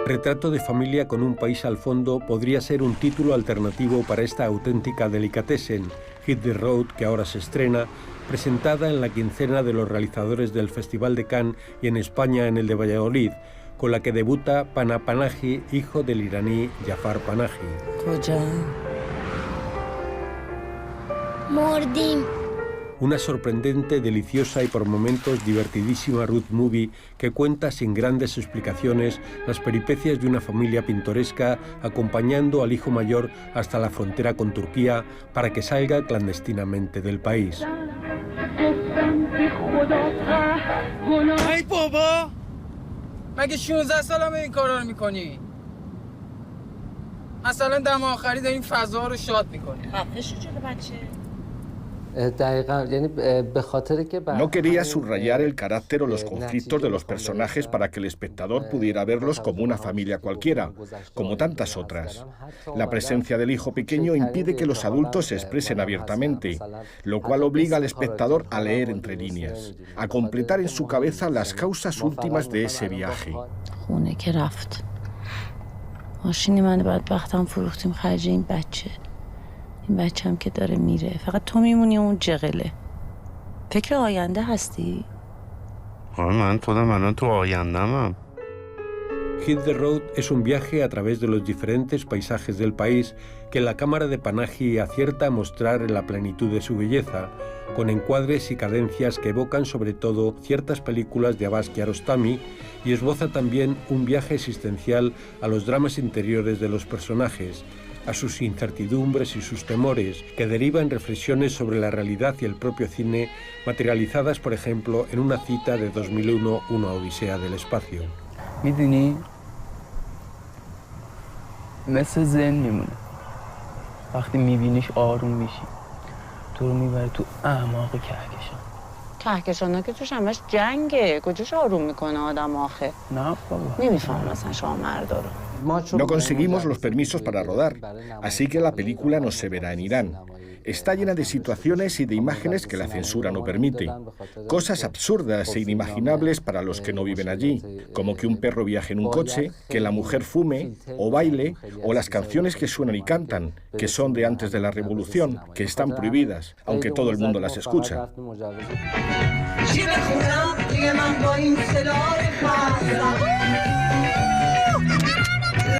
Retrato de familia con un país al fondo podría ser un título alternativo para esta auténtica delicatessen, Hit the Road, que ahora se estrena, presentada en la quincena de los realizadores del Festival de Cannes y en España en el de Valladolid, con la que debuta Pana Panahi, hijo del iraní Jafar Panahi. Mordim. Una sorprendente, deliciosa y por momentos divertidísima road movie que cuenta sin grandes explicaciones las peripecias de una familia pintoresca acompañando al hijo mayor hasta la frontera con Turquía para que salga clandestinamente del país. ای بابا مگه 16 سالمه این کارا رو میکنی؟ مثلا دم آخری دارین فضا رو شاد میکنی. خفه شو جلو بچه. No quería subrayar el carácter o los conflictos de los personajes para que el espectador pudiera verlos como una familia cualquiera, como tantas otras. La presencia del hijo pequeño impide que los adultos se expresen abiertamente, lo cual obliga al espectador a leer entre líneas, a completar en su cabeza las causas últimas de ese viaje. این بچه‌م که داره میره فقط تو میمونی اون جغله فکر آینده هستی؟ من خودم الان تو آینده‌ام. Hit the Road es un viaje a través de los diferentes paisajes del país que la cámara de Panahi acierta a mostrar en la plenitud de su belleza, con encuadres y cadencias que evocan sobre todo ciertas películas de Abbas Kiarostami y esboza también un viaje existencial a los dramas interiores de los personajes, a sus incertidumbres y sus temores, que derivan reflexiones sobre la realidad y el propio cine, materializadas, por ejemplo, en una cita de 2001, Una odisea del espacio. میدونی مثل ذهن میمونه وقتی میبینیش آروم میشی تو رو میبره تو اعماق کهکشان کهکشانا که توش همش جنگه کجاش آروم میکنه آدم آخه نه بابا نمیفهم مثلا شما مردا رو No conseguimos los permisos para rodar, así que la película no se verá en Irán. Está llena de situaciones y de imágenes que la censura no permite. Cosas absurdas e inimaginables para los que no viven allí, como que un perro viaje en un coche, que la mujer fume o baile, o las canciones que suenan y cantan, que son de antes de la Revolución, que están prohibidas, aunque todo el mundo las escucha. چی بخونم دیگه من با این صدای